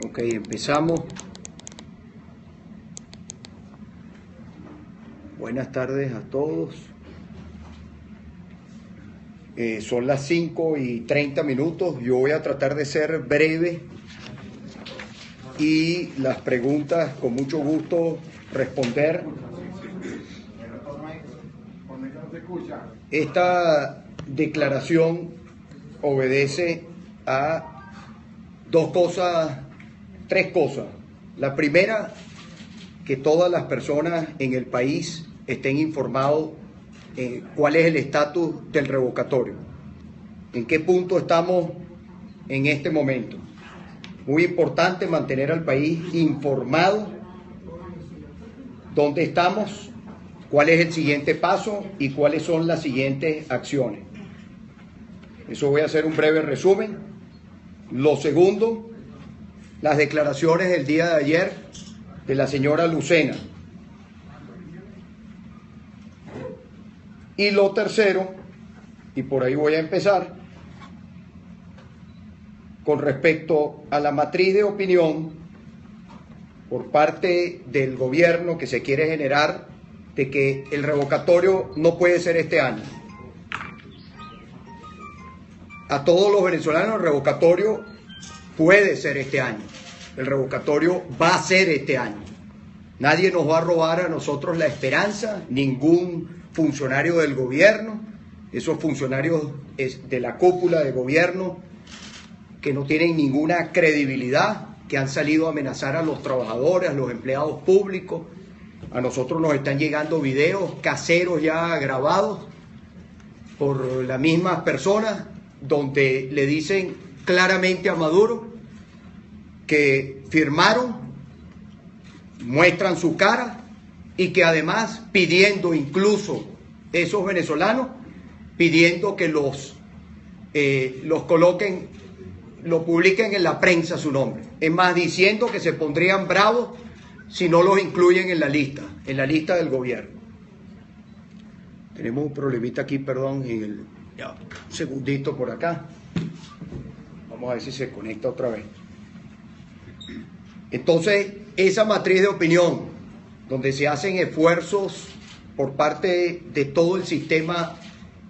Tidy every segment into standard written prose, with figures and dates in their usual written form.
Ok, empezamos. Buenas tardes a todos. Son las 5:30. Yo voy a tratar de ser breve y las preguntas con mucho gusto responder. Esta declaración obedece a tres cosas. La primera, que todas las personas en el país estén informados cuál es el estatus del revocatorio, en qué punto estamos en este momento. Muy importante mantener al país informado dónde estamos, cuál es el siguiente paso y cuáles son las siguientes acciones. Eso voy a hacer un breve resumen. Lo segundo, las declaraciones del día de ayer de la señora Lucena. Y lo tercero, y por ahí voy a empezar, con respecto a la matriz de opinión por parte del gobierno que se quiere generar de que el revocatorio no puede ser este año. A todos los venezolanos el revocatorio puede ser este año. El revocatorio va a ser este año. Nadie nos va a robar a nosotros la esperanza, ningún funcionario del gobierno, esos funcionarios de la cúpula de gobierno que no tienen ninguna credibilidad, que han salido a amenazar a los trabajadores, a los empleados públicos. A nosotros nos están llegando videos caseros ya grabados por las mismas personas donde le dicen claramente a Maduro que firmaron, muestran su cara y que además pidiendo incluso esos venezolanos, pidiendo que los coloquen, lo publiquen en la prensa su nombre. Es más, diciendo que se pondrían bravos si no los incluyen en la lista del gobierno. Tenemos un problemita aquí, perdón, un segundito por acá. Vamos a ver si se conecta otra vez. Entonces, esa matriz de opinión, donde se hacen esfuerzos por parte de todo el sistema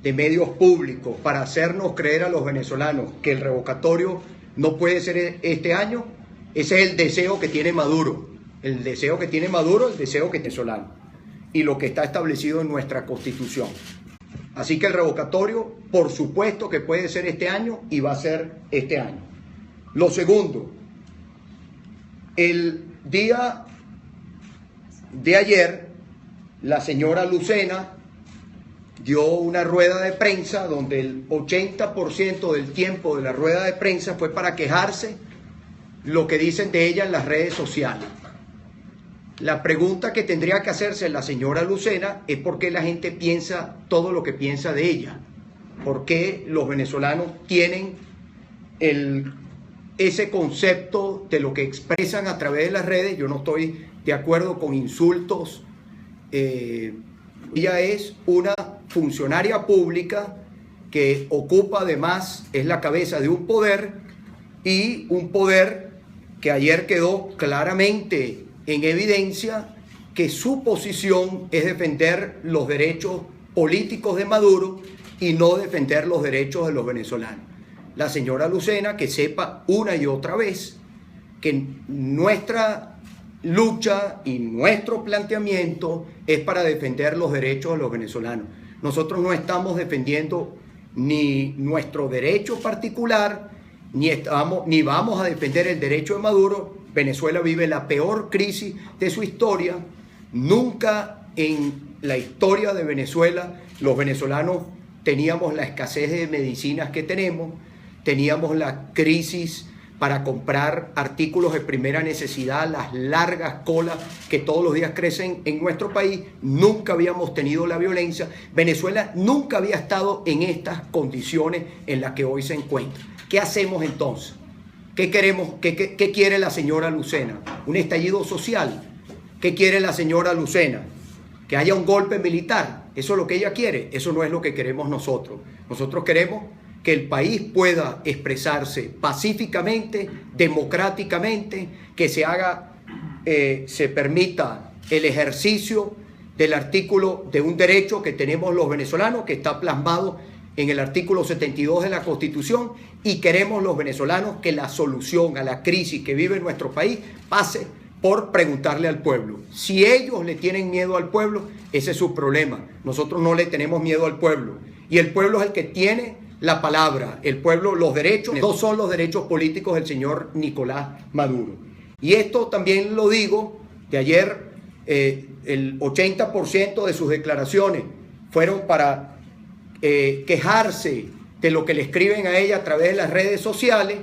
de medios públicos para hacernos creer a los venezolanos que el revocatorio no puede ser este año, ese es el deseo que tiene Maduro. El deseo que tiene Maduro, el deseo que tiene venezolano y lo que está establecido en nuestra Constitución. Así que el revocatorio, por supuesto que puede ser este año y va a ser este año. Lo segundo, el día de ayer, la señora Lucena dio una rueda de prensa donde el 80% del tiempo de la rueda de prensa fue para quejarse lo que dicen de ella en las redes sociales. La pregunta que tendría que hacerse la señora Lucena es por qué la gente piensa todo lo que piensa de ella. ¿Por qué los venezolanos tienen ese concepto de lo que expresan a través de las redes? Yo no estoy de acuerdo con insultos. Ella es una funcionaria pública que ocupa además, es la cabeza de un poder, y un poder que ayer quedó claramente en evidencia que su posición es defender los derechos políticos de Maduro y no defender los derechos de los venezolanos. La señora Lucena, que sepa una y otra vez que nuestra lucha y nuestro planteamiento es para defender los derechos de los venezolanos. Nosotros no estamos defendiendo ni nuestro derecho particular, ni vamos a defender el derecho de Maduro. Venezuela vive la peor crisis de su historia. Nunca en la historia de Venezuela los venezolanos teníamos la escasez de medicinas que tenemos, teníamos la crisis para comprar artículos de primera necesidad, las largas colas que todos los días crecen en nuestro país. Nunca habíamos tenido la violencia. Venezuela nunca había estado en estas condiciones en las que hoy se encuentra. ¿Qué hacemos entonces? ¿Qué queremos? ¿Qué quiere la señora Lucena? ¿Un estallido social? ¿Qué quiere la señora Lucena? ¿Que haya un golpe militar? ¿Eso es lo que ella quiere? Eso no es lo que queremos nosotros. Nosotros queremos que el país pueda expresarse pacíficamente, democráticamente, que se permita el ejercicio del artículo de un derecho que tenemos los venezolanos, que está plasmado en el artículo 72 de la Constitución, y queremos los venezolanos que la solución a la crisis que vive nuestro país pase por preguntarle al pueblo. Si ellos le tienen miedo al pueblo, ese es su problema. Nosotros no le tenemos miedo al pueblo. Y el pueblo es el que tiene la palabra. El pueblo, los derechos, no son los derechos políticos del señor Nicolás Maduro. Y esto también lo digo, de ayer el 80% de sus declaraciones fueron para quejarse de lo que le escriben a ella a través de las redes sociales.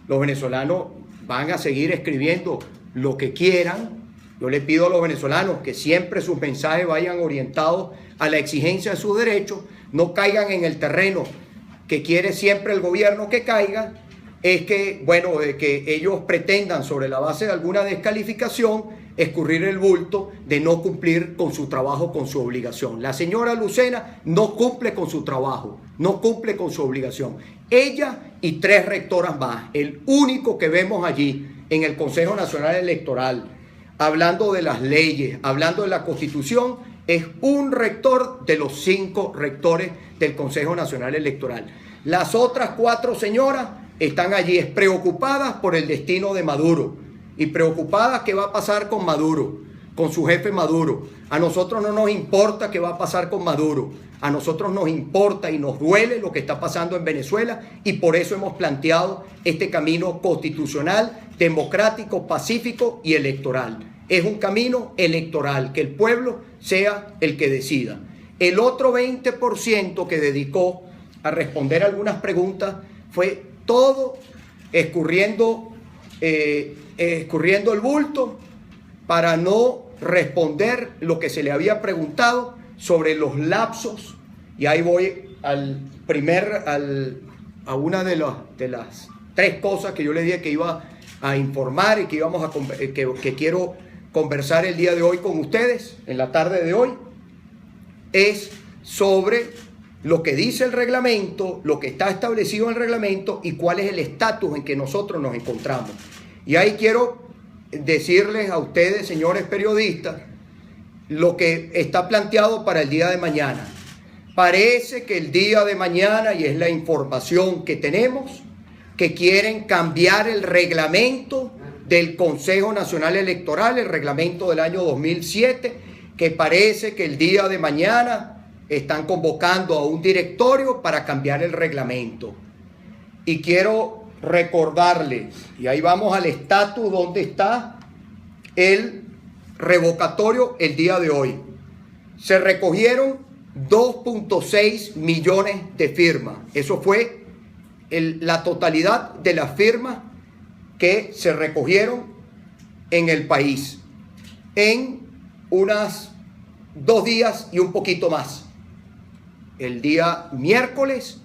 Los venezolanos van a seguir escribiendo lo que quieran. Yo le pido a los venezolanos que siempre sus mensajes vayan orientados a la exigencia de sus derechos, no caigan en el terreno que quiere siempre el gobierno que caiga, es que, bueno, de que ellos pretendan sobre la base de alguna descalificación escurrir el bulto de no cumplir con su trabajo, con su obligación. La señora Lucena no cumple con su trabajo, no cumple con su obligación. Ella y 3 rectoras más, el único que vemos allí en el Consejo Nacional Electoral, hablando de las leyes, hablando de la Constitución, es un rector de los 5 rectores del Consejo Nacional Electoral. Las otras 4 señoras están allí preocupadas por el destino de Maduro y preocupadas qué va a pasar con Maduro, con su jefe Maduro. A nosotros no nos importa qué va a pasar con Maduro. A nosotros nos importa y nos duele lo que está pasando en Venezuela, y por eso hemos planteado este camino constitucional, democrático, pacífico y electoral. Es un camino electoral, que el pueblo sea el que decida. El otro 20% que dedicó a responder algunas preguntas fue todo escurriendo el bulto para no responder lo que se le había preguntado sobre los lapsos. Y ahí voy a una de las 3 cosas que yo le dije que iba a informar y que que quiero conversar el día de hoy con ustedes, en la tarde de hoy, es sobre lo que dice el reglamento, lo que está establecido en el reglamento y cuál es el estatus en que nosotros nos encontramos. Y ahí quiero decirles a ustedes, señores periodistas, lo que está planteado para el día de mañana. Parece que el día de mañana, y es la información que tenemos, que quieren cambiar el reglamento del Consejo Nacional Electoral, el reglamento del año 2007, que parece que el día de mañana están convocando a un directorio para cambiar el reglamento. Y quiero recordarles, y ahí vamos al estatus donde está el revocatorio el día de hoy. Se recogieron 2.6 millones de firmas. Eso fue la totalidad de las firmas que se recogieron en el país en unas 2 días y un poquito más. El día miércoles,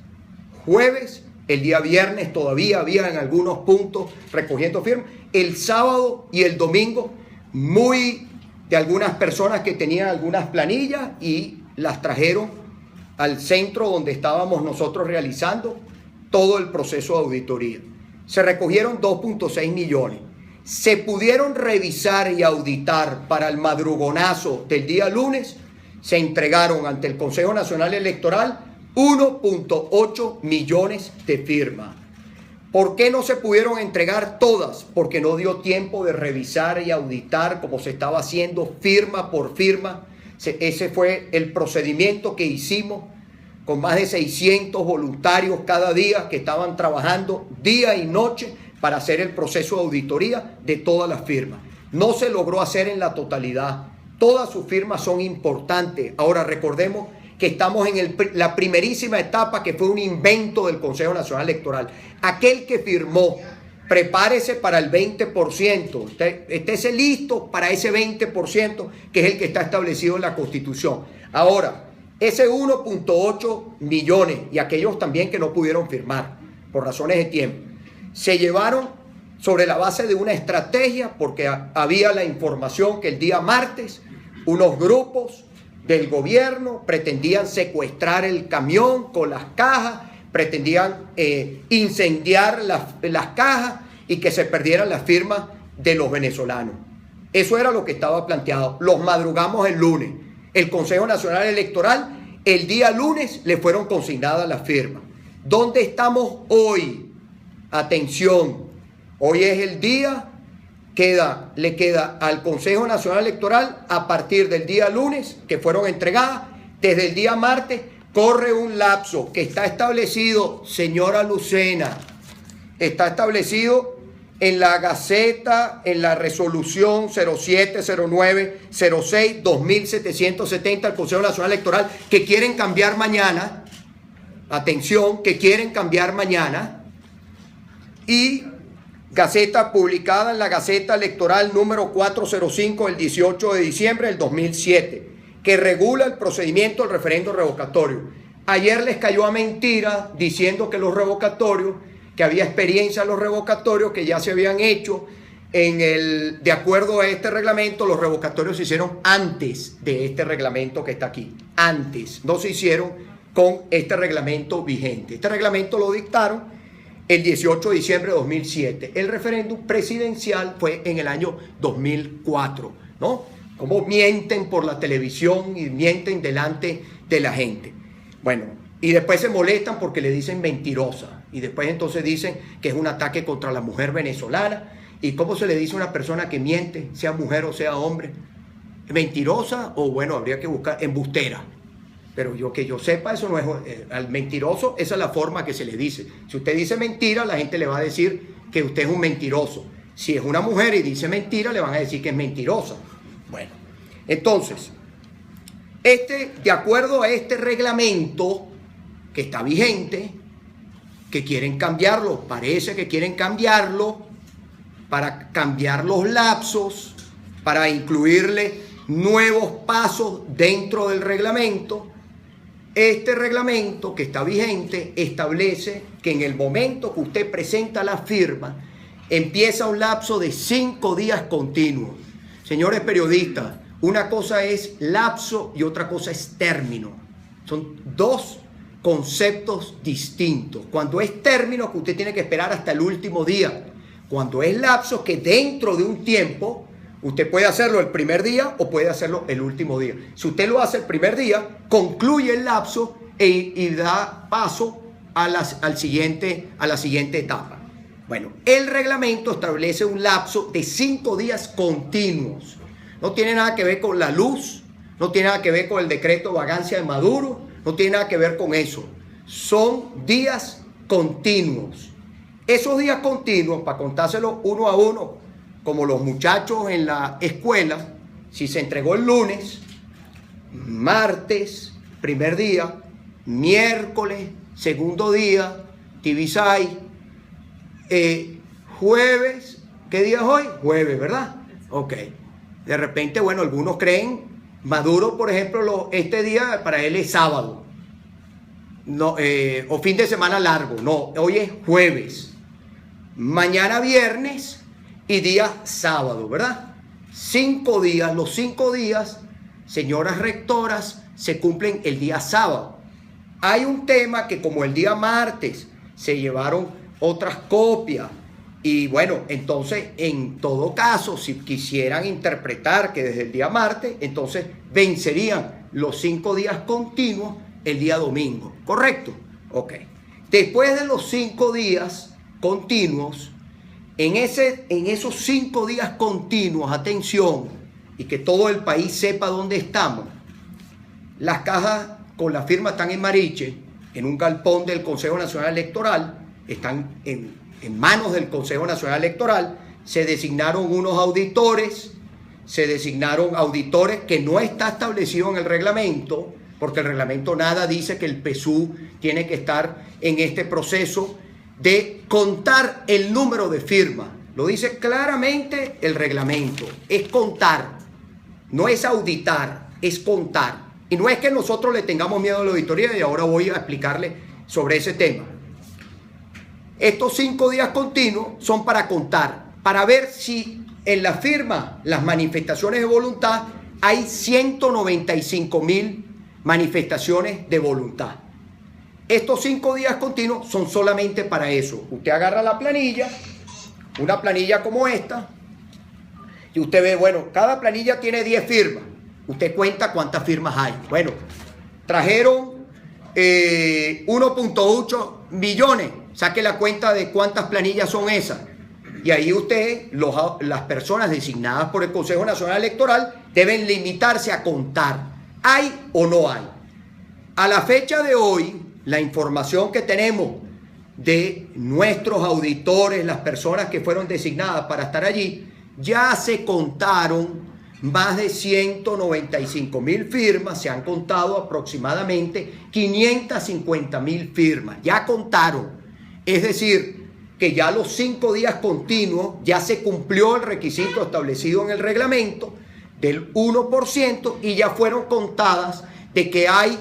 jueves, el día viernes todavía había en algunos puntos recogiendo firmas. El sábado y el domingo, de algunas personas que tenían algunas planillas y las trajeron al centro donde estábamos nosotros realizando todo el proceso de auditoría. Se recogieron 2.6 millones. Se pudieron revisar y auditar para el madrugonazo del día lunes. Se entregaron ante el Consejo Nacional Electoral 1.8 millones de firmas. ¿Por qué no se pudieron entregar todas? Porque no dio tiempo de revisar y auditar como se estaba haciendo firma por firma. Ese fue el procedimiento que hicimos con más de 600 voluntarios cada día que estaban trabajando día y noche para hacer el proceso de auditoría de todas las firmas. No se logró hacer en la totalidad. Todas sus firmas son importantes. Ahora recordemos que estamos en la primerísima etapa, que fue un invento del Consejo Nacional Electoral. Aquel que firmó, prepárese para el 20%. Estése listo para ese 20%, que es el que está establecido en la Constitución. Ahora, ese 1.8 millones y aquellos también que no pudieron firmar por razones de tiempo, se llevaron sobre la base de una estrategia, porque había la información que el día martes unos grupos del gobierno pretendían secuestrar el camión con las cajas pretendían incendiar las cajas y que se perdieran las firmas de los venezolanos. Eso era lo que estaba planteado. Los madrugamos el lunes. El Consejo Nacional Electoral, el día lunes le fueron consignadas las firmas. ¿Dónde estamos hoy? Atención, hoy es el día, le queda al Consejo Nacional Electoral a partir del día lunes, que fueron entregadas, desde el día martes, corre un lapso que está establecido, señora Lucena, está establecido en la Gaceta, en la resolución 070906-2770 del Consejo Nacional Electoral, que quieren cambiar mañana, atención, que quieren cambiar mañana, y Gaceta publicada en la Gaceta Electoral número 405 del 18 de diciembre del 2007, que regula el procedimiento del referendo revocatorio. Ayer les cayó a mentira diciendo que los revocatorios, que había experiencia en los revocatorios que ya se habían hecho de acuerdo a este reglamento. Los revocatorios se hicieron antes de este reglamento que está aquí. Antes, no se hicieron con este reglamento vigente. Este reglamento lo dictaron el 18 de diciembre de 2007. El referéndum presidencial fue en el año 2004, ¿no? Cómo mienten por la televisión y mienten delante de la gente. Bueno, y después se molestan porque le dicen mentirosa. Y después entonces dicen que es un ataque contra la mujer venezolana. ¿Y cómo se le dice a una persona que miente, sea mujer o sea hombre? ¿Mentirosa? O bueno, habría que buscar embustera. Pero que yo sepa, eso no es al mentiroso, esa es la forma que se le dice. Si usted dice mentira, la gente le va a decir que usted es un mentiroso. Si es una mujer y dice mentira, le van a decir que es mentirosa. Bueno, entonces, de acuerdo a este reglamento que está vigente, que quieren cambiarlo, parece que quieren cambiarlo para cambiar los lapsos, para incluirle nuevos pasos dentro del reglamento. Este reglamento que está vigente establece que en el momento que usted presenta la firma, empieza un lapso de 5 días continuos. Señores periodistas, una cosa es lapso y otra cosa es término. Son dos conceptos distintos. Cuando es término, que usted tiene que esperar hasta el último día. Cuando es lapso, que dentro de un tiempo, usted puede hacerlo el primer día o puede hacerlo el último día. Si usted lo hace el primer día, concluye el lapso y da paso a la siguiente etapa. Bueno, el reglamento establece un lapso de 5 días continuos. No tiene nada que ver con la luz, no tiene nada que ver con el decreto de vagancia de Maduro, no tiene nada que ver con eso. Son días continuos. Esos días continuos, para contárselos uno a uno, como los muchachos en la escuela, si se entregó el lunes, martes, primer día, miércoles, segundo día, Tibisay, jueves, ¿qué día es hoy? Jueves, ¿verdad? Ok. De repente, bueno, algunos creen, Maduro, por ejemplo, este día para él es sábado, no, o fin de semana largo. No, hoy es jueves, mañana viernes y día sábado, ¿verdad? 5 días, los 5 días, señoras rectoras, se cumplen el día sábado. Hay un tema que como el día martes se llevaron otras copias y bueno, entonces en todo caso, si quisieran interpretar que desde el día martes, entonces vencerían los 5 días continuos el día domingo, ¿correcto? Ok. Después de los 5 días continuos, en esos 5 días continuos, atención, y que todo el país sepa dónde estamos, las cajas con la firma están en Mariche, en un galpón del Consejo Nacional Electoral, están en manos del Consejo Nacional Electoral. Se designaron unos auditores, que no está establecido en el reglamento, porque el reglamento nada dice que el PSU tiene que estar en este proceso de contar el número de firmas. Lo dice claramente el reglamento. Es contar, no es auditar, es contar. Y no es que nosotros le tengamos miedo a la auditoría, y ahora voy a explicarle sobre ese tema. Estos 5 días continuos son para contar, para ver si en la firma, las manifestaciones de voluntad, hay 195.000 manifestaciones de voluntad. Estos 5 días continuos son solamente para eso. Usted agarra la planilla, una planilla como esta, y usted ve, bueno, cada planilla tiene 10 firmas. Usted cuenta cuántas firmas hay. Bueno, trajeron 1.8 millones. Saque la cuenta de cuántas planillas son esas. Y ahí usted, las personas designadas por el Consejo Nacional Electoral, deben limitarse a contar. ¿Hay o no hay? A la fecha de hoy, la información que tenemos de nuestros auditores, las personas que fueron designadas para estar allí, ya se contaron más de 195.000 firmas, se han contado aproximadamente 550.000 firmas, ya contaron. Es decir, que ya los 5 días continuos ya se cumplió el requisito establecido en el reglamento del 1% y ya fueron contadas de que hay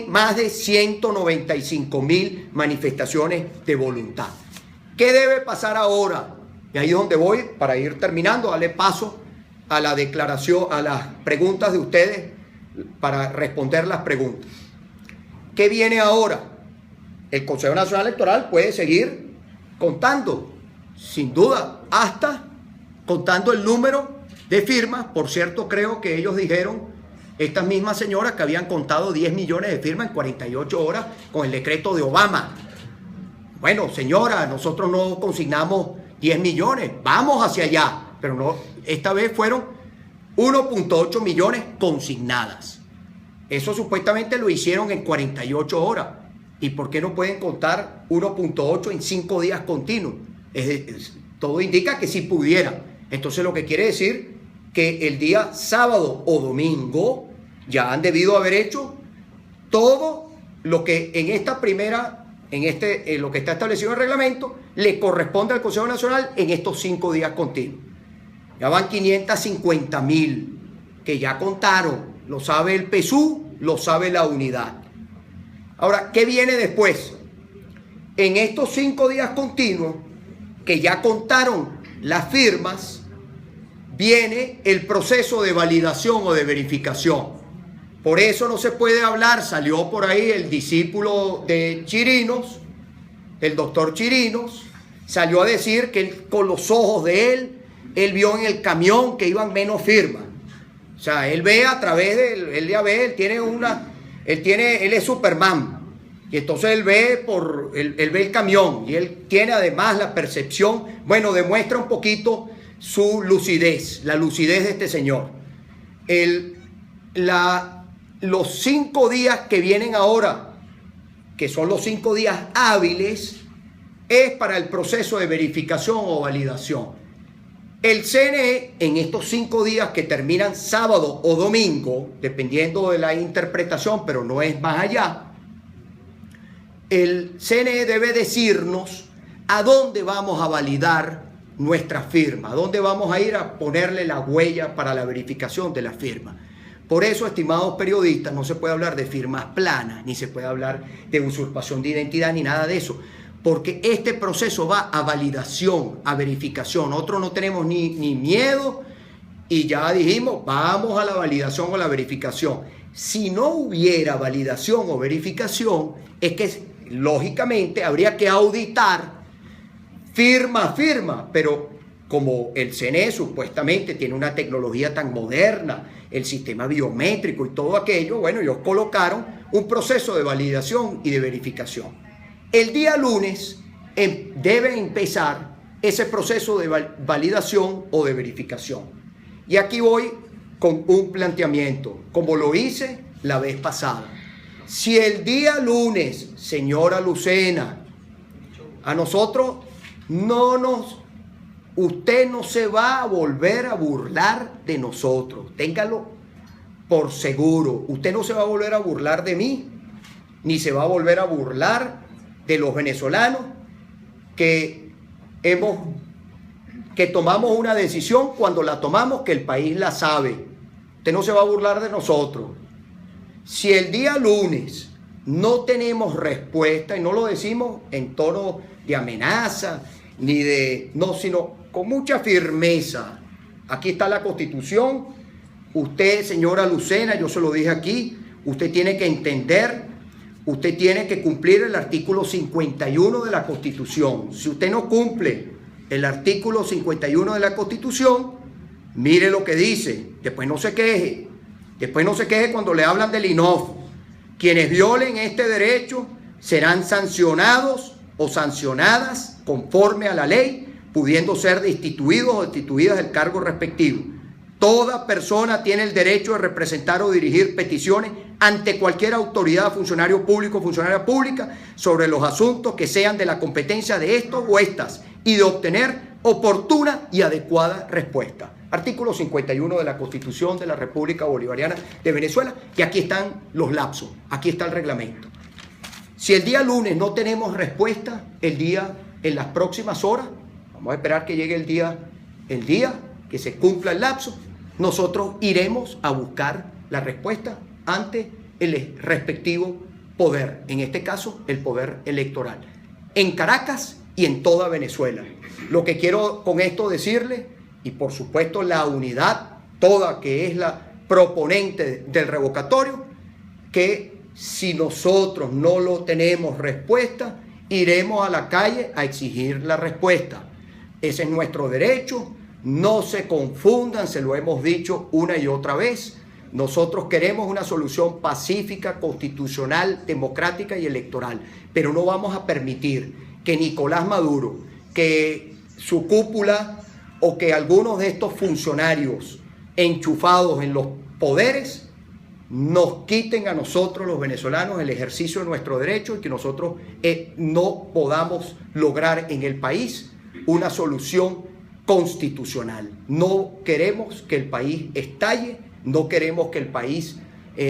más de 195.000 manifestaciones de voluntad. ¿Qué debe pasar ahora? Y ahí es donde voy para ir terminando, darle paso a la declaración, a las preguntas de ustedes para responder las preguntas. ¿Qué viene ahora? El Consejo Nacional Electoral puede seguir contando, sin duda, hasta contando el número de firmas. Por cierto, creo que ellos dijeron, estas mismas señoras, que habían contado 10 millones de firmas en 48 horas con el decreto de Obama. Bueno, señora, nosotros no consignamos 10 millones, vamos hacia allá, pero no, esta vez fueron 1.8 millones consignadas. Eso supuestamente lo hicieron en 48 horas. ¿Y por qué no pueden contar 1.8 en 5 días continuos? Todo indica que sí pudieran. Entonces lo que quiere decir que el día sábado o domingo ya han debido haber hecho todo lo que en esta primera, en lo que está establecido en el reglamento, le corresponde al Consejo Nacional en estos 5 días continuos. Ya van 550.000 que ya contaron, lo sabe el PSU, lo sabe la unidad. Ahora, ¿qué viene después? En estos 5 días continuos que ya contaron las firmas, viene el proceso de validación o de verificación. Por eso no se puede hablar, salió por ahí el discípulo de Chirinos, el doctor Chirinos, salió a decir que él, con los ojos de él vio en el camión que iban menos firmas. O sea, él ve a través de, él ya ve, él es Superman. Y entonces él ve el camión y él tiene además la percepción, bueno, demuestra un poquito su lucidez, la lucidez de este señor. Los 5 días que vienen ahora, que son los 5 días hábiles, es para el proceso de verificación o validación. El CNE, en estos 5 días que terminan sábado o domingo, dependiendo de la interpretación, pero no es más allá, el CNE debe decirnos a dónde vamos a validar nuestra firma, a dónde vamos a ir a ponerle la huella para la verificación de la firma. Por eso, estimados periodistas, no se puede hablar de firmas planas, ni se puede hablar de usurpación de identidad, ni nada de eso, porque este proceso va a validación, a verificación. Nosotros no tenemos ni miedo y ya dijimos, vamos a la validación o la verificación. Si no hubiera validación o verificación, es que lógicamente habría que auditar firma a firma, pero como el CNE supuestamente tiene una tecnología tan moderna, el sistema biométrico y todo aquello, bueno, ellos colocaron un proceso de validación y de verificación. El día lunes debe empezar ese proceso de validación o de verificación. Y aquí voy con un planteamiento, como lo hice la vez pasada. Si el día lunes, señora Lucena, a nosotros usted no se va a volver a burlar de nosotros, téngalo por seguro. Usted no se va a volver a burlar de mí, ni se va a volver a burlar de los venezolanos que tomamos una decisión cuando la tomamos, que el país la sabe. Usted no se va a burlar de nosotros. Si el día lunes no tenemos respuesta, y no lo decimos en tono de amenaza, ni de, no, sino con mucha firmeza. Aquí está la Constitución. Usted, señora Lucena, yo se lo dije aquí, usted tiene que entender usted tiene que cumplir el artículo 51 de la Constitución. Si usted no cumple el artículo 51 de la Constitución, mire lo que dice, después no se queje. Después no se queje cuando le hablan del INOF. Quienes violen este derecho serán sancionados o sancionadas conforme a la ley, pudiendo ser destituidos o destituidas del cargo respectivo. Toda persona tiene el derecho de representar o dirigir peticiones ante cualquier autoridad, funcionario público o funcionaria pública sobre los asuntos que sean de la competencia de estos o estas y de obtener oportuna y adecuada respuesta. Artículo 51 de la Constitución de la República Bolivariana de Venezuela, y aquí están los lapsos, aquí está el reglamento. Si el día lunes no tenemos respuesta, en las próximas horas, vamos a esperar que llegue el día que se cumpla el lapso, nosotros iremos a buscar la respuesta ante el respectivo poder, en este caso el poder electoral, en Caracas y en toda Venezuela. Lo que quiero con esto decirle, y por supuesto la unidad toda que es la proponente del revocatorio, que si nosotros no lo tenemos respuesta, iremos a la calle a exigir la respuesta. Ese es nuestro derecho, no se confundan, se lo hemos dicho una y otra vez. Nosotros queremos una solución pacífica, constitucional, democrática y electoral, pero no vamos a permitir que Nicolás Maduro, que su cúpula o que algunos de estos funcionarios enchufados en los poderes nos quiten a nosotros los venezolanos el ejercicio de nuestro derecho y que nosotros no podamos lograr en el país una solución constitucional. No queremos que el país estalle, no queremos que el país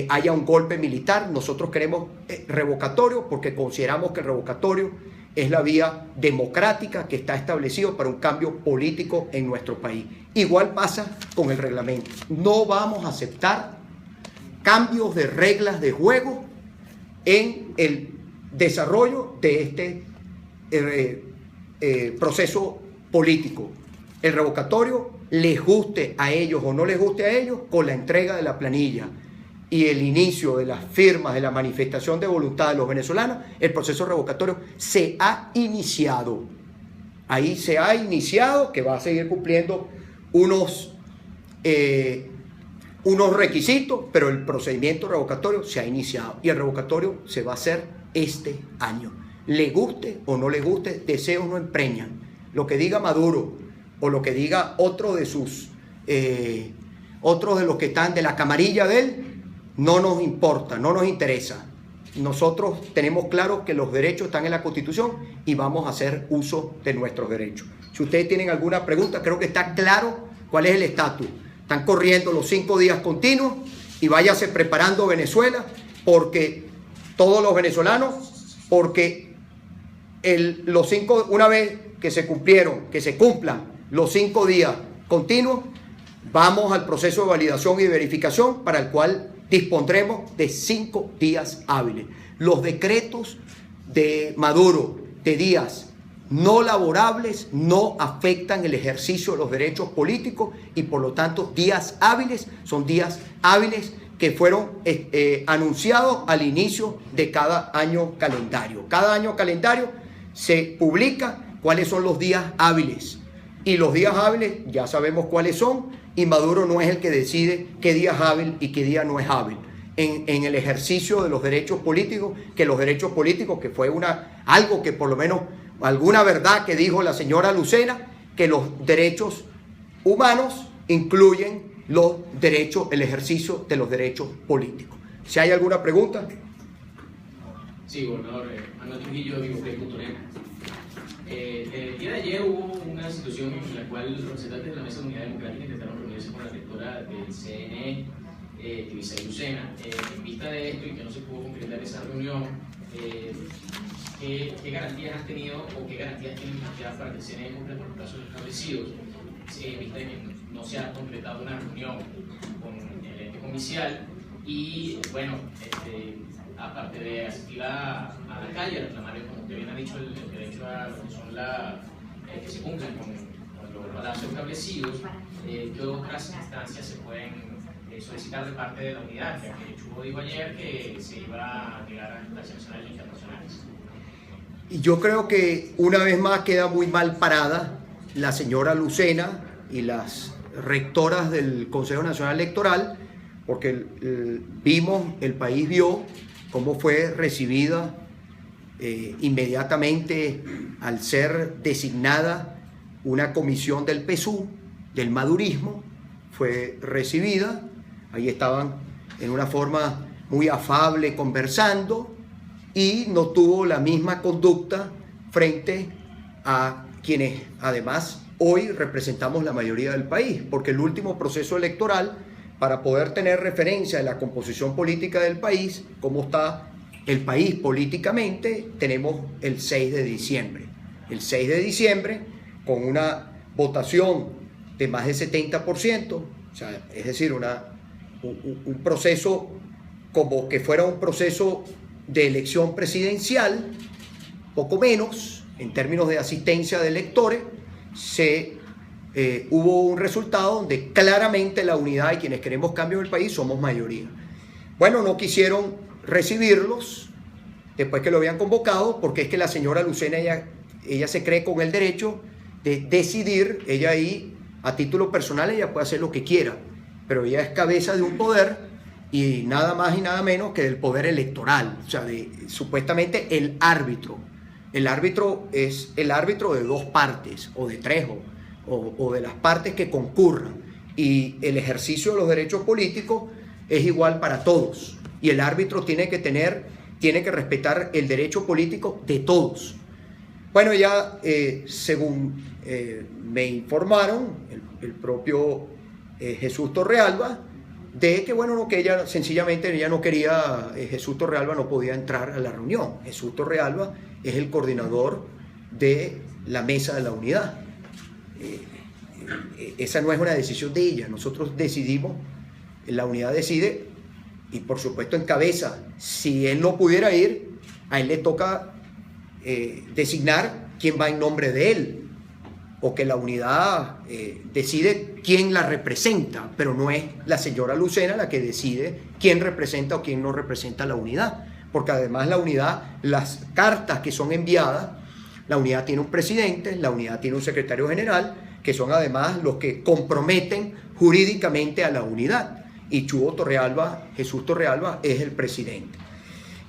haya un golpe militar. Nosotros queremos revocatorio porque consideramos que el revocatorio es la vía democrática que está establecido para un cambio político en nuestro país. Igual pasa con el reglamento. No vamos a aceptar cambios de reglas de juego en el desarrollo de este proceso político. El revocatorio, les guste a ellos o no les guste a ellos, con la entrega de la planilla y el inicio de las firmas de la manifestación de voluntad de los venezolanos, el proceso revocatorio se ha iniciado. Ahí se ha iniciado, que va a seguir cumpliendo unos requisitos, pero el procedimiento revocatorio se ha iniciado y el revocatorio se va a hacer este año. Le guste o no le guste, deseos no empreñan. Lo que diga Maduro o lo que diga otro de otros de los que están de la camarilla de él, no nos importa, no nos interesa. Nosotros tenemos claro que los derechos están en la Constitución y vamos a hacer uso de nuestros derechos. Si ustedes tienen alguna pregunta, creo que está claro cuál es el estatus. Están corriendo los 5 días continuos y váyase preparando Venezuela, porque todos los venezolanos, porque una vez que se cumplan los 5 días continuos, vamos al proceso de validación y de verificación, para el cual dispondremos de 5 días hábiles. Los decretos de Maduro de días no laborables no afectan el ejercicio de los derechos políticos y por lo tanto días hábiles son días hábiles que fueron anunciados al inicio de cada año calendario. Cada año calendario se publica cuáles son los días hábiles y los días hábiles ya sabemos cuáles son, y Maduro no es el que decide qué día es hábil y qué día no es hábil en el ejercicio de los derechos políticos, que los derechos políticos, que fue algo que por lo menos alguna verdad que dijo la señora Lucena, que los derechos humanos incluyen el ejercicio de los derechos políticos. Si hay alguna pregunta. Sí, gobernador Manuel Trujillo, vivo Play Culturema. El día de ayer hubo una situación en la cual los representantes de la Mesa de Unidad Democrática intentaron reunirse con la rectora del CNE, Tibisay Lucena. En vista de esto y que no se pudo concretar esa reunión, ¿qué garantías has tenido o qué garantías tienen ya para que el CNE cumpla con los plazos establecidos? En vista de que no se ha completado una reunión con el ente comicial y, bueno, aparte de asistir a la calle a reclamar, como usted bien ha dicho, el derecho a lo que son que se cumplan con los plazos establecidos, ¿qué otras instancias se pueden solicitar de parte de la unidad, ya que Chugo dijo ayer que se iba a llegar a relaciones nacionales e internacionales. Y yo creo que una vez más queda muy mal parada la señora Lucena y las rectoras del Consejo Nacional Electoral, porque el país vio cómo fue recibida inmediatamente al ser designada una comisión del PSUV, del madurismo, fue recibida, ahí estaban en una forma muy afable conversando, y no tuvo la misma conducta frente a quienes además hoy representamos la mayoría del país, porque el último proceso electoral, para poder tener referencia de la composición política del país, cómo está el país políticamente, tenemos el 6 de diciembre. El 6 de diciembre, con una votación de más del 70%, o sea, es decir, un proceso como que fuera un proceso de elección presidencial, poco menos, en términos de asistencia de electores, hubo un resultado donde claramente la unidad y quienes queremos cambio en el país somos mayoría. Bueno, no quisieron recibirlos después que lo habían convocado, porque es que la señora Lucena, ella se cree con el derecho de decidir, ella ahí a título personal ella puede hacer lo que quiera, pero ella es cabeza de un poder y nada más y nada menos que del poder electoral, o sea, supuestamente el árbitro. El árbitro es el árbitro de dos partes, o de tres, o de las partes que concurran. Y el ejercicio de los derechos políticos es igual para todos. Y el árbitro tiene que respetar el derecho político de todos. Bueno, ya según me informaron, el propio Jesús Torrealba, de que bueno, no, que ella sencillamente ella no quería, Jesús Torrealba no podía entrar a la reunión. Jesús Torrealba es el coordinador de la mesa de la unidad. Esa no es una decisión de ella, nosotros decidimos, la unidad decide y por supuesto encabeza. Si él no pudiera ir, a él le toca designar quién va en nombre de él, o que la unidad decide quién la representa, pero no es la señora Lucena la que decide quién representa o quién no representa la unidad, porque además la unidad, las cartas que son enviadas, la unidad tiene un presidente, la unidad tiene un secretario general, que son además los que comprometen jurídicamente a la unidad, y Jesús Torrealba es el presidente.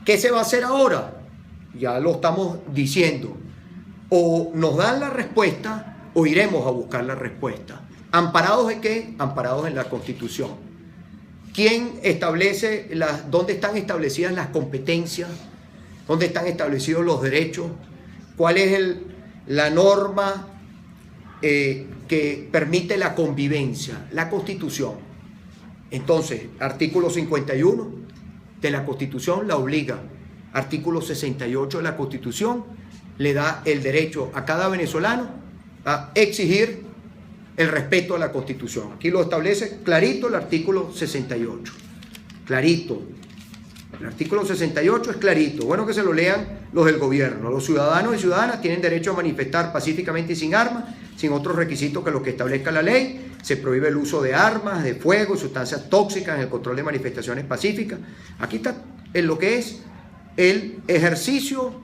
¿Qué se va a hacer ahora? Ya lo estamos diciendo, o nos dan la respuesta o iremos a buscar la respuesta. ¿Amparados en qué? Amparados en la Constitución. ¿Quién establece dónde están establecidas las competencias? ¿Dónde están establecidos los derechos? ¿Cuál es la norma que permite la convivencia? La Constitución. Entonces, artículo 51 de la Constitución la obliga. Artículo 68 de la Constitución le da el derecho a cada venezolano a exigir el respeto a la Constitución. Aquí lo establece clarito el artículo 68. Clarito. El artículo 68 es clarito. Bueno que se lo lean los del gobierno. Los ciudadanos y ciudadanas tienen derecho a manifestar pacíficamente y sin armas, sin otros requisitos que los que establezca la ley. Se prohíbe el uso de armas, de fuego y sustancias tóxicas en el control de manifestaciones pacíficas. Aquí está en lo que es el ejercicio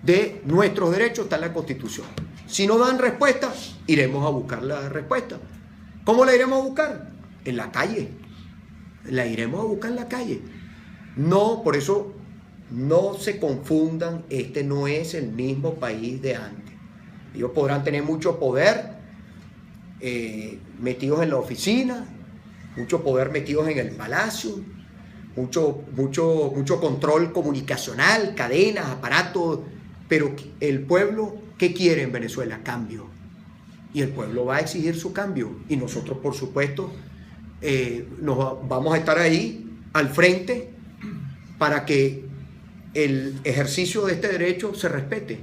de nuestros derechos, está en la Constitución. Si no dan respuesta, iremos a buscar la respuesta. ¿Cómo la iremos a buscar? En la calle. La iremos a buscar en la calle. No, por eso no se confundan, este no es el mismo país de antes. Ellos podrán tener mucho poder metidos en la oficina, mucho poder metidos en el palacio, mucho control comunicacional, cadenas, aparatos, pero el pueblo, ¿qué quiere en Venezuela? Cambio. Y el pueblo va a exigir su cambio. Y nosotros, por supuesto, vamos a estar ahí al frente para que el ejercicio de este derecho se respete.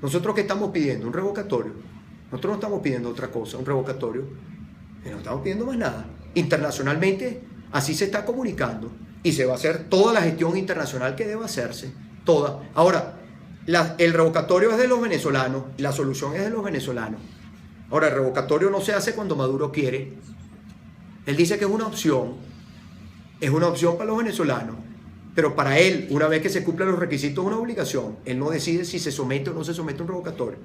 ¿Nosotros qué estamos pidiendo? Un revocatorio. Nosotros no estamos pidiendo otra cosa, un revocatorio. No estamos pidiendo más nada. Internacionalmente, así se está comunicando. Y se va a hacer toda la gestión internacional que deba hacerse. Toda. Ahora, el revocatorio es de los venezolanos, la solución es de los venezolanos. Ahora, el revocatorio no se hace cuando Maduro quiere. Él dice que es una opción para los venezolanos, pero para él, una vez que se cumplan los requisitos, es una obligación. Él no decide si se somete o no se somete a un revocatorio.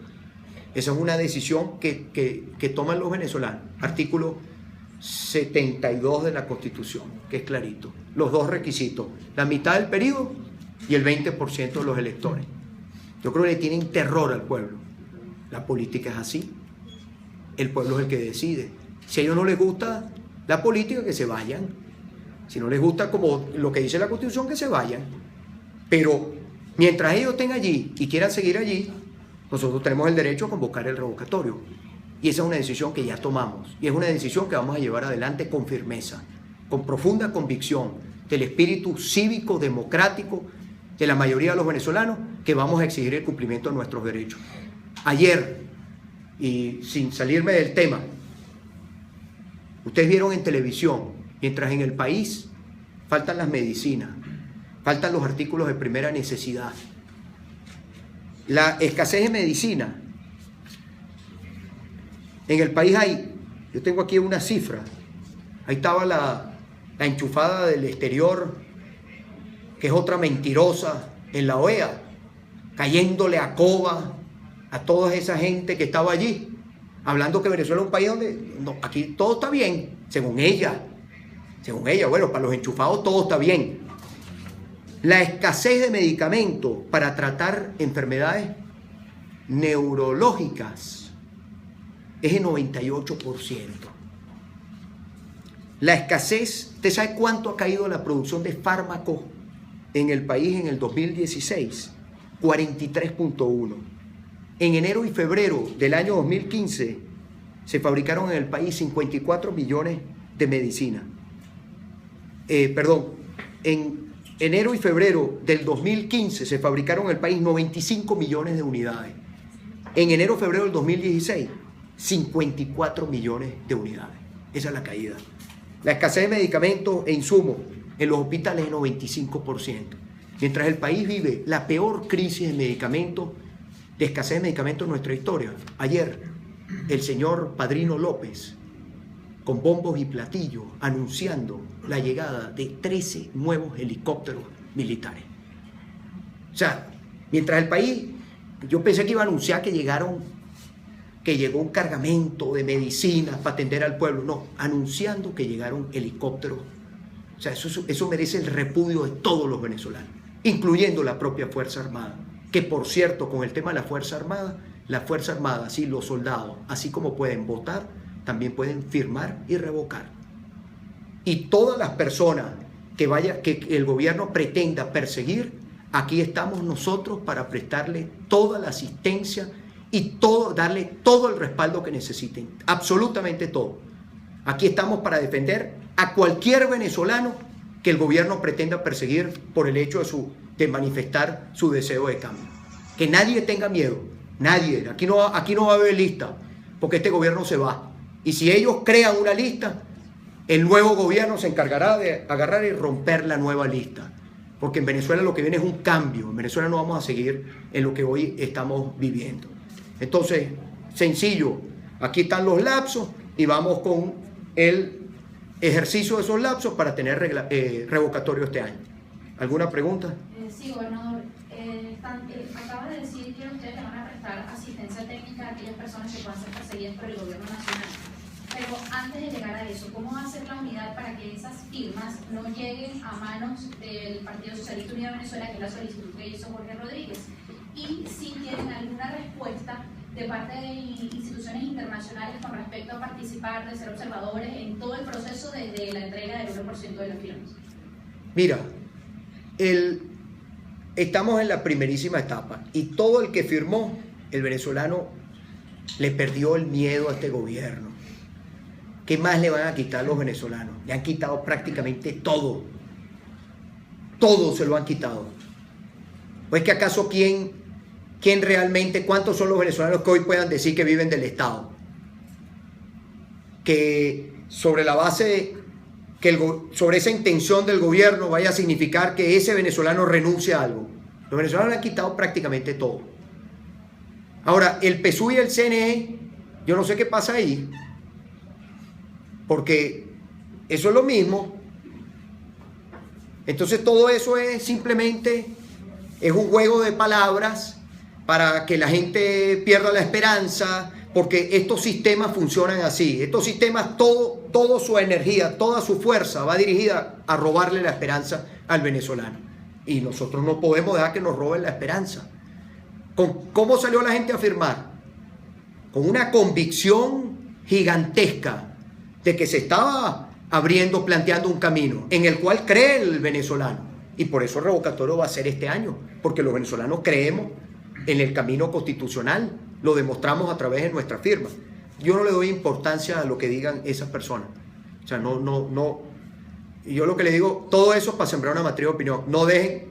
Esa es una decisión que toman los venezolanos. Artículo 72 de la Constitución, que es clarito. Los dos requisitos, la mitad del periodo y el 20% de los electores. Yo creo que le tienen terror al pueblo. La política es así. El pueblo es el que decide. Si a ellos no les gusta la política, que se vayan. Si no les gusta como lo que dice la Constitución, que se vayan. Pero mientras ellos estén allí y quieran seguir allí, nosotros tenemos el derecho a convocar el revocatorio. Y esa es una decisión que ya tomamos. Y es una decisión que vamos a llevar adelante con firmeza, con profunda convicción del espíritu cívico, democrático de la mayoría de los venezolanos, que vamos a exigir el cumplimiento de nuestros derechos. Ayer, y sin salirme del tema, ustedes vieron en televisión, mientras en el país faltan las medicinas, faltan los artículos de primera necesidad, la escasez de medicina, en el país hay, yo tengo aquí una cifra, ahí estaba la enchufada del exterior, que es otra mentirosa, en la OEA, cayéndole a coba a toda esa gente que estaba allí, hablando que Venezuela es un país donde no, aquí todo está bien, según ella, bueno, para los enchufados todo está bien. La escasez de medicamentos para tratar enfermedades neurológicas es el 98%. La escasez, ¿usted sabe cuánto ha caído la producción de fármacos en el país en el 2016? 43.1. En enero y febrero del año 2015 se fabricaron en el país 54 millones de medicinas. En enero y febrero del 2015 se fabricaron en el país 95 millones de unidades. En enero y febrero del 2016, 54 millones de unidades. Esa es la caída. La escasez de medicamentos e insumos en los hospitales es 95%. Mientras el país vive la peor crisis de medicamentos, de escasez de medicamentos en nuestra historia. Ayer, el señor Padrino López, con bombos y platillos, anunciando la llegada de 13 nuevos helicópteros militares. O sea, mientras el país, yo pensé que iba a anunciar que llegó un cargamento de medicinas para atender al pueblo. No, anunciando que llegaron helicópteros. O sea, eso merece el repudio de todos los venezolanos, incluyendo la propia Fuerza Armada. Que por cierto, con el tema de la Fuerza Armada, sí, los soldados, así como pueden votar, también pueden firmar y revocar. Y todas las personas que el gobierno pretenda perseguir, aquí estamos nosotros para prestarle toda la asistencia y darle todo el respaldo que necesiten, absolutamente todo. Aquí estamos para defender a cualquier venezolano que el gobierno pretenda perseguir por el hecho de manifestar su deseo de cambio. Que nadie tenga miedo, nadie, aquí no va a haber lista, porque este gobierno se va. Y si ellos crean una lista, el nuevo gobierno se encargará de agarrar y romper la nueva lista. Porque en Venezuela lo que viene es un cambio. En Venezuela no vamos a seguir en lo que hoy estamos viviendo. Entonces, sencillo, aquí están los lapsos y vamos con el ejercicio de esos lapsos para tener revocatorio este año. ¿Alguna pregunta? Sí, gobernador. Acaba de decir que ustedes le van a prestar asistencia técnica a aquellas personas que puedan ser perseguidas por el gobierno nacional. Pero antes de llegar a eso, ¿cómo va a ser la unidad para que esas firmas no lleguen a manos del Partido Socialista Unido de Venezuela, que es la solicitud que hizo Jorge Rodríguez? Y si tienen alguna respuesta de parte de instituciones internacionales con respecto a participar, de ser observadores en todo el proceso desde la entrega del 1% de las firmas. Mira, estamos en la primerísima etapa y todo el que firmó, el venezolano, le perdió el miedo a este gobierno. ¿Qué más le van a quitar los venezolanos? Le han quitado prácticamente todo. Todo se lo han quitado. ¿O es que acaso quién realmente, cuántos son los venezolanos que hoy puedan decir que viven del Estado? Que sobre la base, sobre esa intención del gobierno vaya a significar que ese venezolano renuncie a algo. Los venezolanos le han quitado prácticamente todo. Ahora, el PSUV y el CNE, yo no sé qué pasa ahí, porque Eso es lo mismo. Entonces todo eso es simplemente un juego de palabras para que la gente pierda la esperanza, porque estos sistemas funcionan así. Estos sistemas, toda su energía, toda su fuerza va dirigida a robarle la esperanza al venezolano. Y nosotros no podemos dejar que nos roben la esperanza. ¿Cómo salió la gente a firmar? Con una convicción gigantesca de que se estaba abriendo, planteando un camino en el cual cree el venezolano. Y por eso el revocatorio va a ser este año, porque los venezolanos creemos en el camino constitucional, lo demostramos a través de nuestra firma. Yo no le doy importancia a lo que digan esas personas. O sea, no. Yo lo que le digo, todo eso es para sembrar una matriz de opinión. No dejen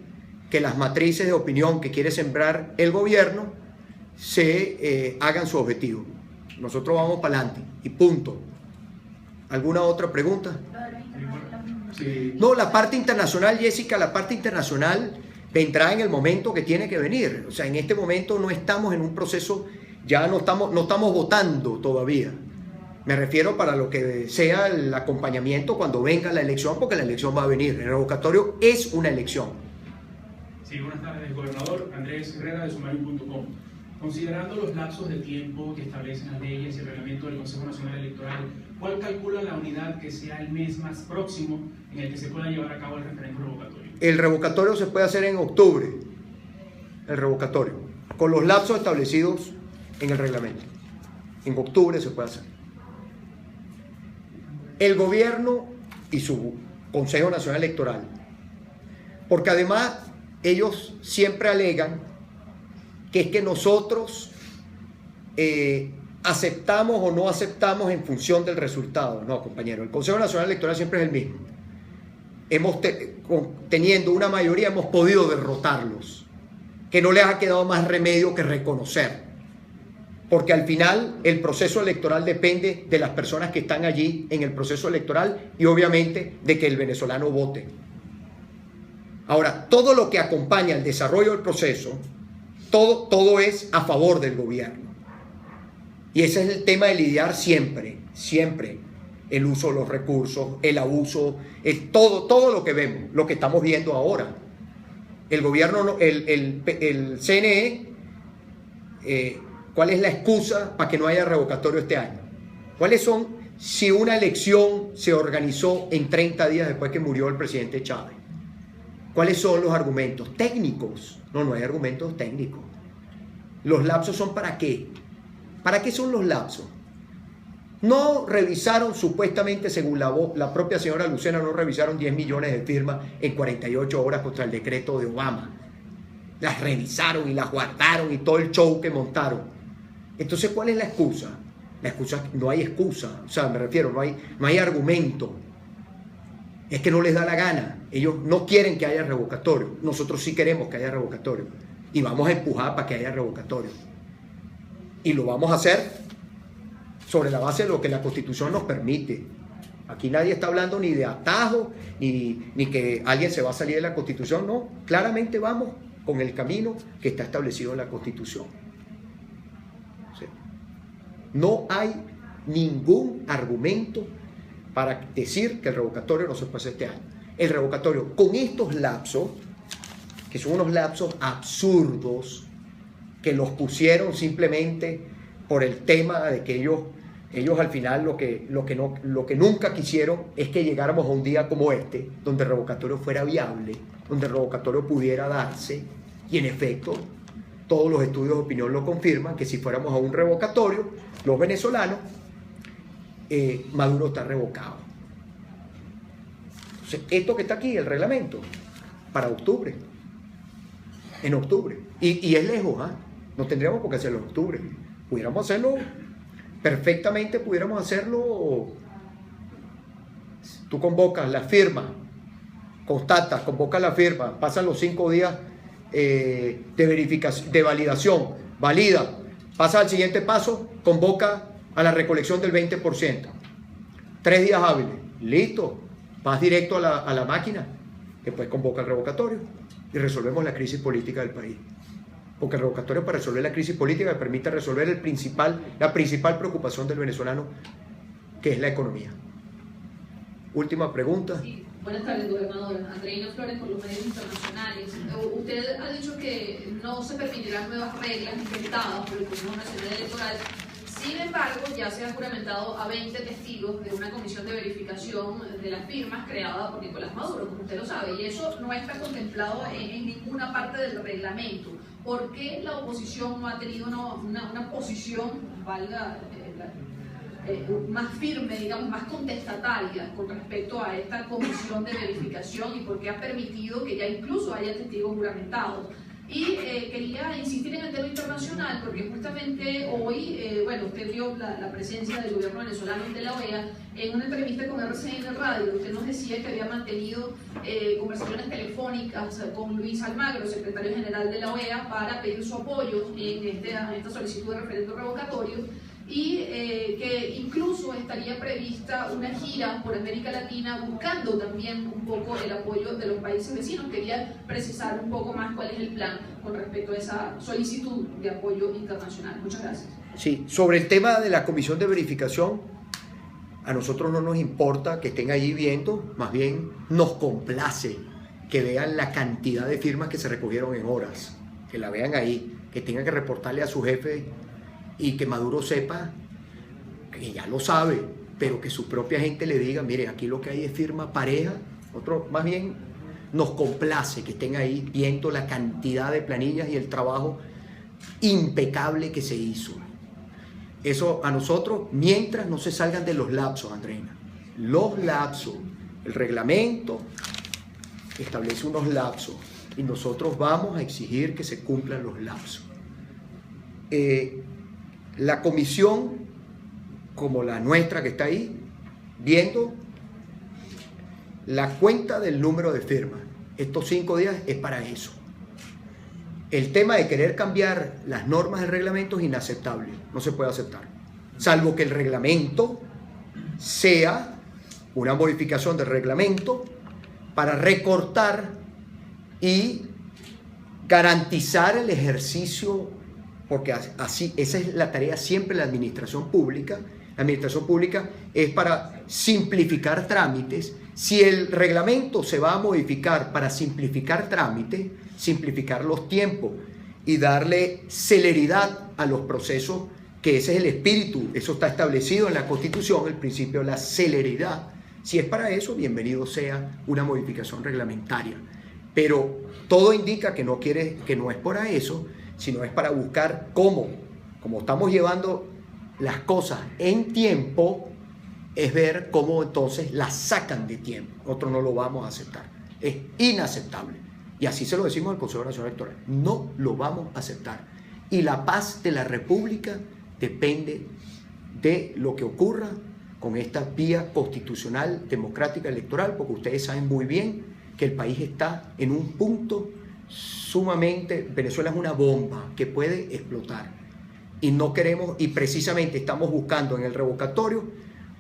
que las matrices de opinión que quiere sembrar el gobierno se hagan su objetivo. Nosotros vamos para adelante y punto. ¿Alguna otra pregunta? Sí. No, la parte internacional, Jessica, la parte internacional vendrá en el momento que tiene que venir. O sea, en este momento no estamos en un proceso, ya no estamos votando todavía. Me refiero para lo que sea el acompañamiento cuando venga la elección, porque la elección va a venir. El revocatorio es una elección. Sí, buenas tardes, gobernador. Andrés Herrera de Sumarium.com. Considerando los lapsos de tiempo que establecen las leyes y el reglamento del Consejo Nacional Electoral, ¿cuál calcula la unidad que sea el mes más próximo en el que se pueda llevar a cabo el referéndum revocatorio? El revocatorio se puede hacer en octubre. El revocatorio, con los lapsos establecidos en el reglamento. En octubre se puede hacer. El gobierno y su Consejo Nacional Electoral, porque además ellos siempre alegan que es que nosotros aceptamos o no aceptamos en función del resultado. No, compañero, el Consejo Nacional Electoral siempre es el mismo. Teniendo una mayoría hemos podido derrotarlos, que no les ha quedado más remedio que reconocer, porque al final el proceso electoral depende de las personas que están allí en el proceso electoral y obviamente de que el venezolano vote. Ahora, todo lo que acompaña el desarrollo del proceso, todo es a favor del gobierno. Y ese es el tema de lidiar siempre, el uso de los recursos, el abuso, todo lo que vemos, lo que estamos viendo ahora. El gobierno, el CNE, ¿cuál es la excusa para que no haya revocatorio este año? ¿Cuáles son si una elección se organizó en 30 días después que murió el presidente Chávez? ¿Cuáles son los argumentos técnicos? No hay argumentos técnicos. ¿Los lapsos son para qué? ¿Para qué son los lapsos? No revisaron supuestamente, según la propia señora Lucena, no revisaron 10 millones de firmas en 48 horas contra el decreto de Obama. Las revisaron y las guardaron y todo el show que montaron. Entonces, ¿cuál es la excusa? La excusa, no hay excusa. O sea, me refiero, no hay argumento. Es que no les da la gana. Ellos no quieren que haya revocatorio. Nosotros sí queremos que haya revocatorio. Y vamos a empujar para que haya revocatorio. Y lo vamos a hacer sobre la base de lo que la Constitución nos permite. Aquí nadie está hablando ni de atajo, ni que alguien se va a salir de la Constitución. No, claramente vamos con el camino que está establecido en la Constitución. ¿Sí? No hay ningún argumento para decir que el revocatorio no se puede hacer este año. El revocatorio, con estos lapsos, que son unos lapsos absurdos, que los pusieron simplemente por el tema de que ellos al final lo que nunca quisieron es que llegáramos a un día como este, donde el revocatorio fuera viable, donde el revocatorio pudiera darse, y en efecto, todos los estudios de opinión lo confirman, que si fuéramos a un revocatorio, los venezolanos, Maduro está revocado. Entonces, esto que está aquí, el reglamento, para octubre, en octubre, y es lejos, no tendríamos por qué hacerlo en octubre, pudiéramos hacerlo perfectamente, pudiéramos hacerlo, tú convocas la firma, constatas, convocas la firma, pasan los 5 días de verificación, de validación, valida, pasa al siguiente paso, convoca a la recolección del 20%. 3 días hábiles, listo, vas directo a la máquina, después convoca el revocatorio y resolvemos la crisis política del país. Porque el revocatorio, para resolver la crisis política, le permite resolver la principal preocupación del venezolano, que es la economía. última pregunta. Sí. Buenas tardes, gobernador. Andreina Flores, por los medios internacionales. Usted ha dicho que no se permitirán nuevas reglas inventadas por el Consejo Nacional Electoral. Sin embargo, ya se ha juramentado a 20 testigos de una comisión de verificación de las firmas creada por Nicolás Maduro, como usted lo sabe, y eso no está contemplado en ninguna parte del reglamento. ¿Por qué la oposición no ha tenido una posición, valga más firme, digamos, más contestataria con respecto a esta comisión de verificación, y por qué ha permitido que ya incluso haya testigos juramentados? Y quería insistir en el tema internacional, porque justamente hoy, bueno, usted vio la presencia del gobierno venezolano ante la OEA. En una entrevista con RCN Radio, usted nos decía que había mantenido conversaciones telefónicas con Luis Almagro, secretario general de la OEA, para pedir su apoyo en esta solicitud de referendo revocatorio, y que incluso estaría prevista una gira por América Latina buscando también un poco el apoyo de los países vecinos. Quería precisar un poco más cuál es el plan con respecto a esa solicitud de apoyo internacional. Muchas gracias. Sí, sobre el tema de la comisión de verificación, a nosotros no nos importa que estén allí viendo, más bien nos complace que vean la cantidad de firmas que se recogieron en horas, que la vean ahí, que tengan que reportarle a su jefe, y que Maduro sepa, que ya lo sabe, pero que su propia gente le diga, mire, aquí lo que hay es firma pareja. Otro, más bien nos complace que estén ahí viendo la cantidad de planillas y el trabajo impecable que se hizo. Eso a nosotros, mientras no se salgan de los lapsos, Andreina. Los lapsos, el reglamento establece unos lapsos y nosotros vamos a exigir que se cumplan los lapsos. La comisión, como la nuestra que está ahí, viendo la cuenta del número de firmas. Estos 5 días es para eso. El tema de querer cambiar las normas del reglamento es inaceptable, no se puede aceptar. Salvo que el reglamento sea una modificación del reglamento para recortar y garantizar el ejercicio, porque así, esa es la tarea siempre de la administración pública. La administración pública es para simplificar trámites. Si el reglamento se va a modificar para simplificar trámites, simplificar los tiempos y darle celeridad a los procesos, que ese es el espíritu, eso está establecido en la Constitución, el principio de la celeridad. Si es para eso, bienvenido sea una modificación reglamentaria. Pero todo indica que no es para eso, sino es para buscar cómo, como estamos llevando las cosas en tiempo, es ver cómo entonces las sacan de tiempo. Nosotros no lo vamos a aceptar. Es inaceptable. Y así se lo decimos al Consejo Nacional Electoral. No lo vamos a aceptar. Y la paz de la República depende de lo que ocurra con esta vía constitucional, democrática, electoral, porque ustedes saben muy bien que el país está en un punto sumamente, Venezuela es una bomba que puede explotar y no queremos, y precisamente estamos buscando en el revocatorio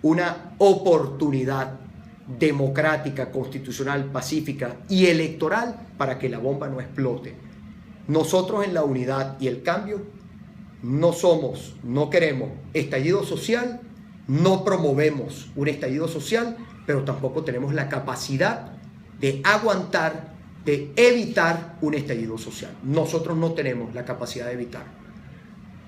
una oportunidad democrática, constitucional, pacífica y electoral para que la bomba no explote. Nosotros en la unidad y el cambio no queremos estallido social, no promovemos un estallido social, pero tampoco tenemos la capacidad de aguantar, de evitar un estallido social. Nosotros no tenemos la capacidad de evitar.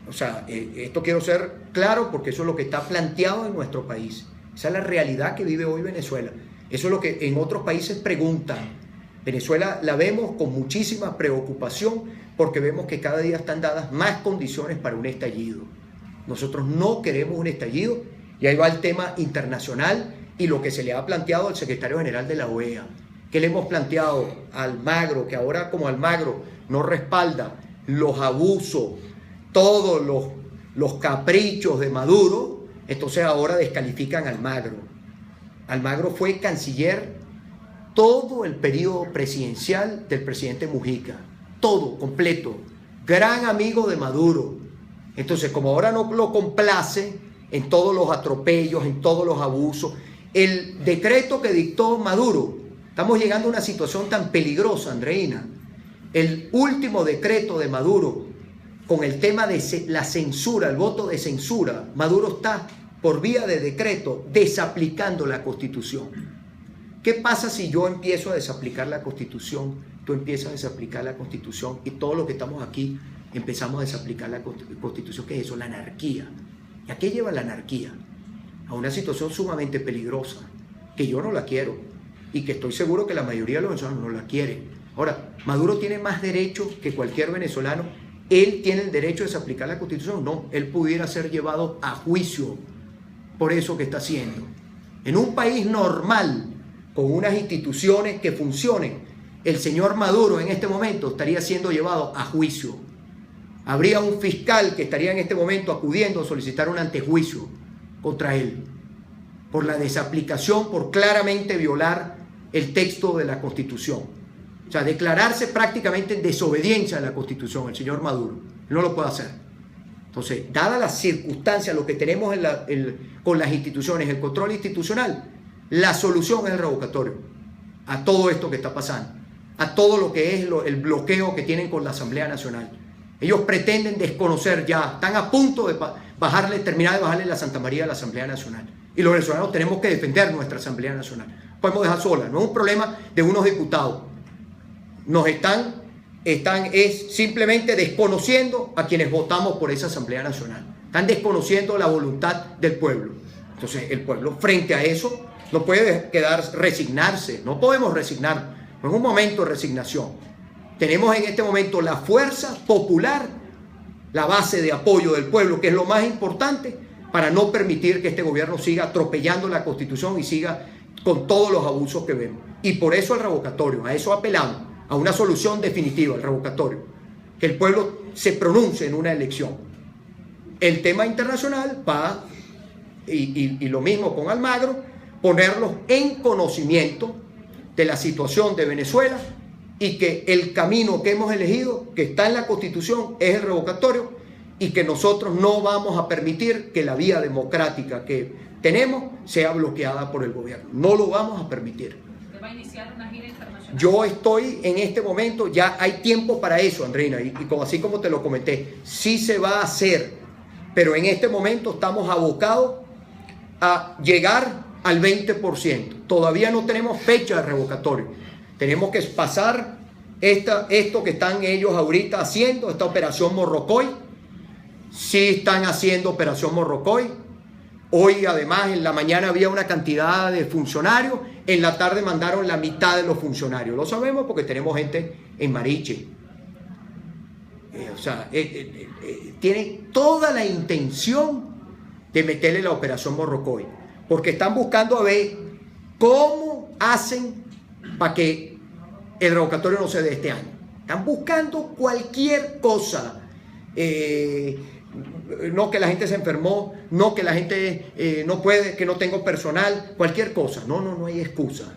O sea, esto quiero ser claro porque eso es lo que está planteado en nuestro país. Esa es la realidad que vive hoy Venezuela. Eso es lo que en otros países preguntan. Venezuela la vemos con muchísima preocupación porque vemos que cada día están dadas más condiciones para un estallido. Nosotros no queremos un estallido y ahí va el tema internacional y lo que se le ha planteado al secretario general de la OEA. ¿Qué le hemos planteado a Almagro? Que ahora como Almagro no respalda los abusos, todos los caprichos de Maduro, entonces ahora descalifican a Almagro. Almagro fue canciller todo el periodo presidencial del presidente Mujica, todo, completo, gran amigo de Maduro. Entonces, como ahora no lo complace en todos los atropellos, en todos los abusos, el decreto que dictó Maduro, estamos llegando a una situación tan peligrosa, Andreina. El último decreto de Maduro, con el tema de la censura, el voto de censura, Maduro está por vía de decreto desaplicando la Constitución. ¿Qué pasa si yo empiezo a desaplicar la Constitución? Tú empiezas a desaplicar la Constitución y todos los que estamos aquí empezamos a desaplicar la Constitución. ¿Qué es eso? La anarquía. ¿Y a qué lleva la anarquía? A una situación sumamente peligrosa, que yo no la quiero y que estoy seguro que la mayoría de los venezolanos no la quieren. Ahora, ¿Maduro tiene más derechos que cualquier venezolano? ¿Él tiene el derecho de desaplicar la Constitución? No, él pudiera ser llevado a juicio por eso que está haciendo. En un país normal, con unas instituciones que funcionen, el señor Maduro en este momento estaría siendo llevado a juicio. Habría un fiscal que estaría en este momento acudiendo a solicitar un antejuicio contra él por la desaplicación, por claramente violar el texto de la Constitución. O sea, declararse prácticamente en desobediencia a la Constitución, el señor Maduro. No lo puede hacer. Entonces, dadas las circunstancias, lo que tenemos con las instituciones, el control institucional, la solución es el revocatorio a todo esto que está pasando, a todo lo que es el bloqueo que tienen con la Asamblea Nacional. Ellos pretenden desconocer ya, están a punto de terminar de bajarle la Santa María a la Asamblea Nacional. Y los venezolanos tenemos que defender nuestra Asamblea Nacional. Podemos dejar sola, no es un problema de unos diputados. Nos están simplemente desconociendo a quienes votamos por esa Asamblea Nacional. Están desconociendo la voluntad del pueblo. Entonces, el pueblo, frente a eso, no puede resignarse. No podemos resignarnos. No es un momento de resignación. Tenemos en este momento la fuerza popular, la base de apoyo del pueblo, que es lo más importante para no permitir que este gobierno siga atropellando la Constitución y siga con todos los abusos que vemos. Y por eso el revocatorio, a eso apelamos, a una solución definitiva, el revocatorio, que el pueblo se pronuncie en una elección. El tema internacional va, y lo mismo con Almagro, ponerlos en conocimiento de la situación de Venezuela y que el camino que hemos elegido, que está en la Constitución, es el revocatorio y que nosotros no vamos a permitir que la vía democrática que tenemos sea bloqueada por el gobierno. No lo vamos a permitir. ¿Usted va a iniciar una gira internacional? Yo estoy en este momento, ya hay tiempo para eso, Andreina, y así como te lo comenté, sí se va a hacer, pero en este momento estamos abocados a llegar al 20%. Todavía no tenemos fecha de revocatorio. Tenemos que pasar esto que están ellos ahorita haciendo, esta operación Morrocoy. Sí están haciendo operación Morrocoy. Hoy además en la mañana había una cantidad de funcionarios, en la tarde mandaron la mitad de los funcionarios. Lo sabemos porque tenemos gente en Mariche. Tienen toda la intención de meterle la operación Morrocoy, porque están buscando a ver cómo hacen para que el revocatorio no se dé este año. Están buscando cualquier cosa. No que la gente se enfermó, no que la gente no puede, que no tengo personal, cualquier cosa. No hay excusa.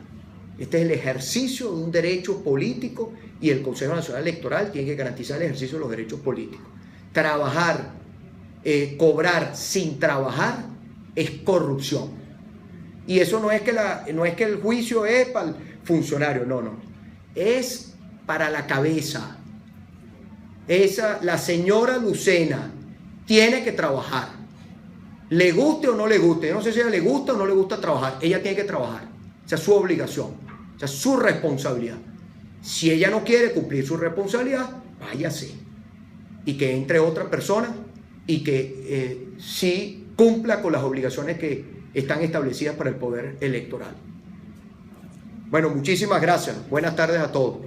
Este es el ejercicio de un derecho político y el Consejo Nacional Electoral tiene que garantizar el ejercicio de los derechos políticos. Trabajar, cobrar sin trabajar es corrupción. Y eso no es que el juicio es para el funcionario, no. Es para la cabeza. La señora Lucena tiene que trabajar. Le guste o no le guste. Yo no sé si a ella le gusta o no le gusta trabajar. Ella tiene que trabajar. Esa es su obligación. Esa es su responsabilidad. Si ella no quiere cumplir su responsabilidad, váyase. Y que entre otra persona y que sí cumpla con las obligaciones que están establecidas para el poder electoral. Bueno, muchísimas gracias. Buenas tardes a todos.